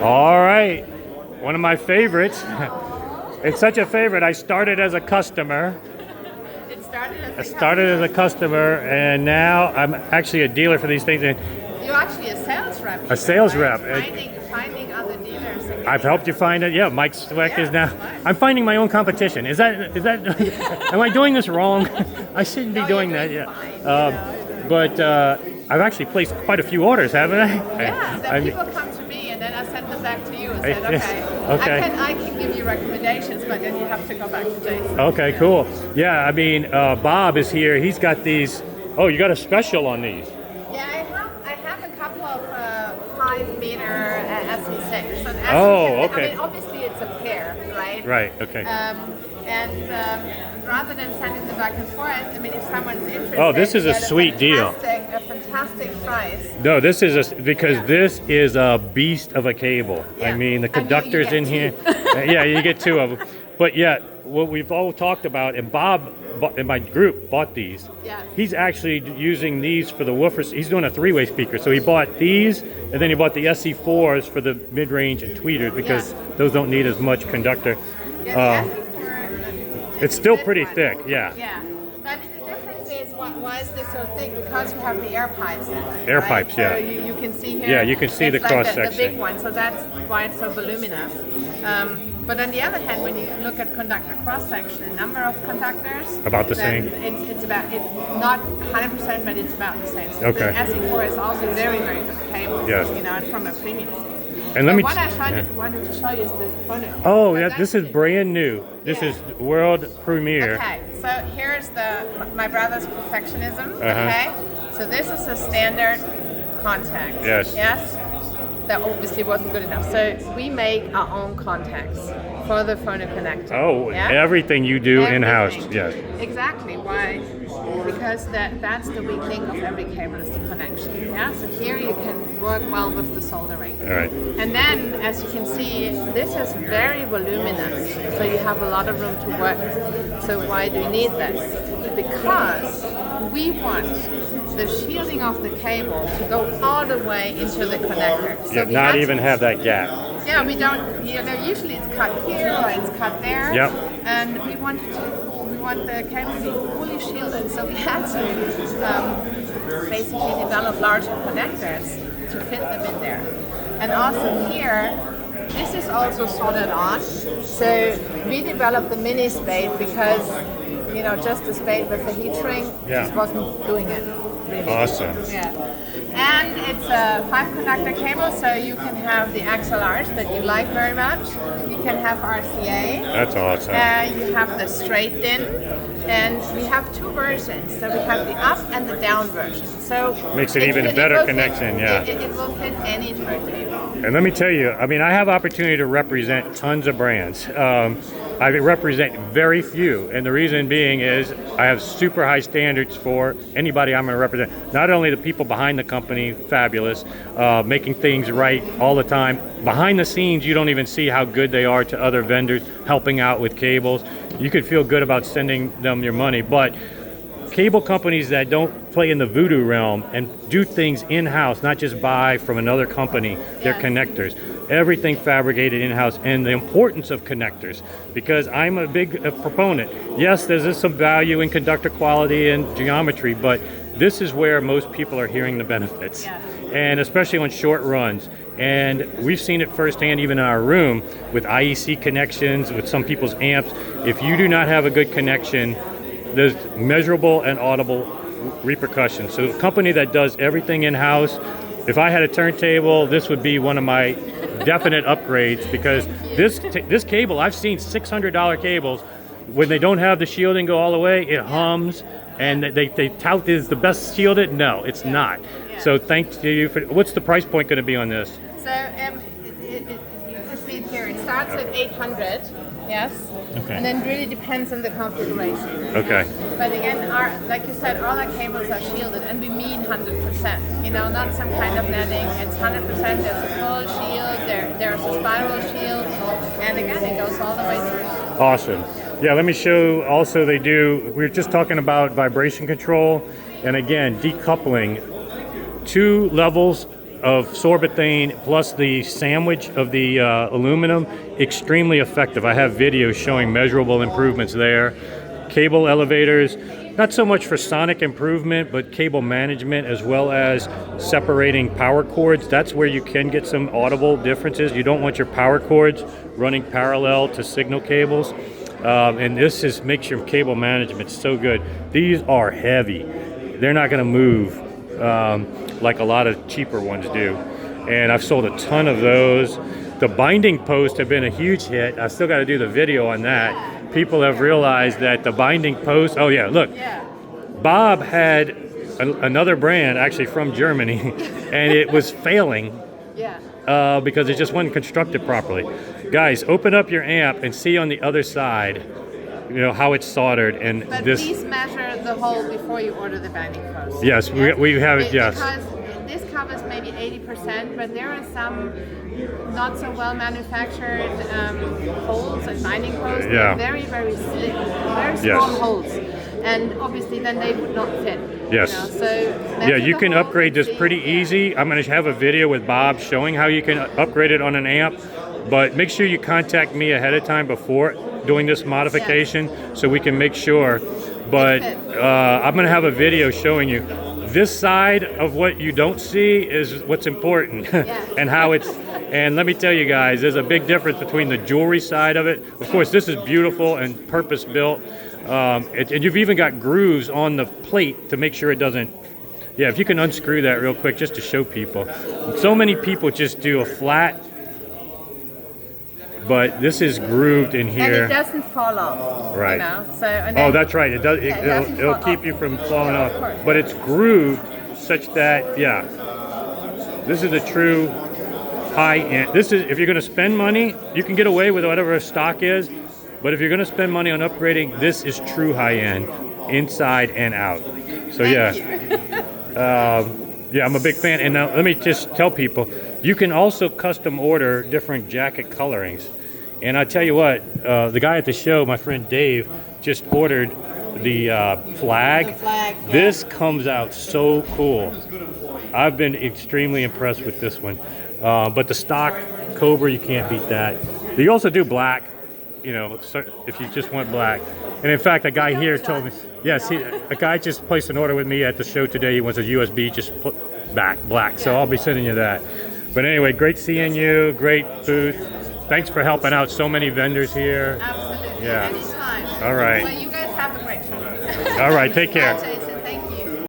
All right, one of my favorites. It's such a favorite. I started as a customer. I started as a customer, and now I'm actually a dealer for these things. And you're actually a sales rep. A sales right? rep. Finding other dealers. I've helped you find it. Yeah, Mike Sweck is now. I'm finding my own competition. Is that? Am I doing this wrong? I shouldn't be doing that. Yeah. But I've actually placed quite a few orders, haven't I? Yeah. Then people come to me, and then I send them back to you and said, okay. I can give you recommendations, but then you have to go back to Jason. Okay, cool. Yeah, I mean, Bob is here. He's got these. Oh, you got a special on these. Yeah, I have a couple of 5-meter SE6. So okay. I mean, obviously it's a pair, right? Right. Okay. Rather than sending them back and forth, I mean, if someone's interested, oh, this is a sweet deal. A fantastic price. No, this is this is a beast of a cable. Yeah. I mean, the conductors in here. Yeah, you get 2 of them. But yeah, what we've all talked about, and Bob in my group bought these. Yes. He's actually using these for the woofers. He's doing a 3-way speaker. So he bought these, and then he bought the SE4s for the mid-range and tweeters because those don't need as much conductor. It's still pretty thick, yeah. Yeah. But the difference is, why is this so thick? Because you have the air pipes in it. Air right? pipes, yeah. So you can see here. Yeah, you can see the cross section. The big one, so that's why it's so voluminous. But on the other hand, when you look at conductor cross section, the number of conductors about the same. It's not 100%, but it's about the same. So okay. The SE4 is also very, very good cable. Yes. You know, and from a premium. And let me what I wanted to show you is the phono. Oh, yeah, this is brand new. This is world premiere. Okay, so here's my brother's perfectionism. Okay, so this is a standard contact. Yes. Yes. That obviously wasn't good enough. So we make our own contacts for the phono connector. Oh, everything you do in-house. Yes. Exactly. Why? Because that's the weak link of every cable is the connection. Yeah. So here you can work well with the soldering. All right. And then, as you can see, this is very voluminous. So you have a lot of room to work. So why do you need this? Because we want the shielding of the cable to go all the way into the connector. So not even have that gap. Yeah, we don't. Usually it's cut here or it's cut there. Yep. And we want the cable to be fully shielded. So we had to basically develop larger connectors to fit them in there. And also here, this is also soldered on. So we developed the mini spade because just the spade with the heat shrink just wasn't doing it. Really. Awesome. Yeah. And it's a 5-conductor cable, so you can have the XLRs that you like very much. You can have RCA. That's awesome. You have the straight DIN, and we have 2 versions. So we have the up and the down version. So makes it even better connection. It will fit any turntable. And let me tell you, I mean, I have opportunity to represent tons of brands. I represent very few, and the reason being is I have super high standards for anybody I'm going to represent. Not only the people behind the company, fabulous, making things right all the time. Behind the scenes, you don't even see how good they are to other vendors, helping out with cables. You could feel good about sending them your money, but cable companies that don't play in the voodoo realm and do things in-house, not just buy from another company, their connectors. Everything fabricated in-house, and the importance of connectors, because I'm a big proponent. Yes, there's some value in conductor quality and geometry, but this is where most people are hearing the benefits, and especially on short runs. And we've seen it firsthand even in our room with IEC connections, with some people's amps. If you do not have a good connection, there's measurable and audible repercussions. So a company that does everything in-house, if I had a turntable, this would be one of my definite upgrades, because this cable, I've seen $600 cables, when they don't have the shielding go all the way, it hums, and they tout is the best shielded. No, it's not. So thanks to you for. What's the price point going to be on this? So you can see it here. It starts at 800. Yes. Okay. And then it really depends on the configuration. Okay. But again, like you said, all our cables are shielded, and we mean 100%. Not some kind of netting. It's 100%. There's a full shield. There's a spiral shield, and again, it goes all the way through. Awesome. Yeah. Let me show. Also, they do. We were just talking about vibration control, and again, decoupling. 2 levels of sorbethane plus the sandwich of the aluminum, extremely effective. I have videos showing measurable improvements there. Cable elevators, not so much for sonic improvement, but cable management as well as separating power cords. That's where you can get some audible differences. You don't want your power cords running parallel to signal cables. And this makes your cable management so good. These are heavy. They're not going to move like a lot of cheaper ones do. And I've sold a ton of those. The binding posts have been a huge hit. I still got to do the video on that. People have realized that the binding post, oh yeah, look, Bob had another brand actually from Germany and it was failing because it just wasn't constructed properly. Guys, open up your amp and see on the other side, you know, how it's soldered. And but this, please measure the hole before you order the binding post. Yes, we have it, yes. Because this covers maybe 80%, but there are some not so well manufactured holes and binding posts. They're very, very slick, very small holes. And obviously then they would not fit. Yes. You know? So yeah, you can upgrade this pretty easy. I'm going to have a video with Bob showing how you can upgrade it on an amp. But make sure you contact me ahead of time before doing this modification so we can make sure. But I'm going to have a video showing you. This side of what you don't see is what's important and how it's, and let me tell you guys, there's a big difference between the jewelry side of it. Of course, this is beautiful and purpose built. And you've even got grooves on the plate to make sure it doesn't, if you can unscrew that real quick just to show people. So many people just do a flat, but this is grooved in here. And it doesn't fall off. Right. You know? So, and oh, then, that's right. It does. It'll keep you from falling off. But it's grooved such that, this is a true high end. This is, if you're going to spend money, you can get away with whatever stock is. But if you're going to spend money on upgrading, this is true high end, inside and out. So I'm a big fan. And now let me just tell people, you can also custom order different jacket colorings. And I tell you what, the guy at the show, my friend Dave, just ordered the flag. This comes out so cool. I've been extremely impressed with this one. But the stock Cobra, you can't beat that. You also do black, you know, if you just want black. And in fact, a guy here told me, a guy just placed an order with me at the show today. He wants a USB, just black. So I'll be sending you that. But anyway, great seeing you. Great booth. Thanks for helping out so many vendors here. Absolutely. Yeah. Anytime. All right. Well, you guys have a great show. All right. Take care.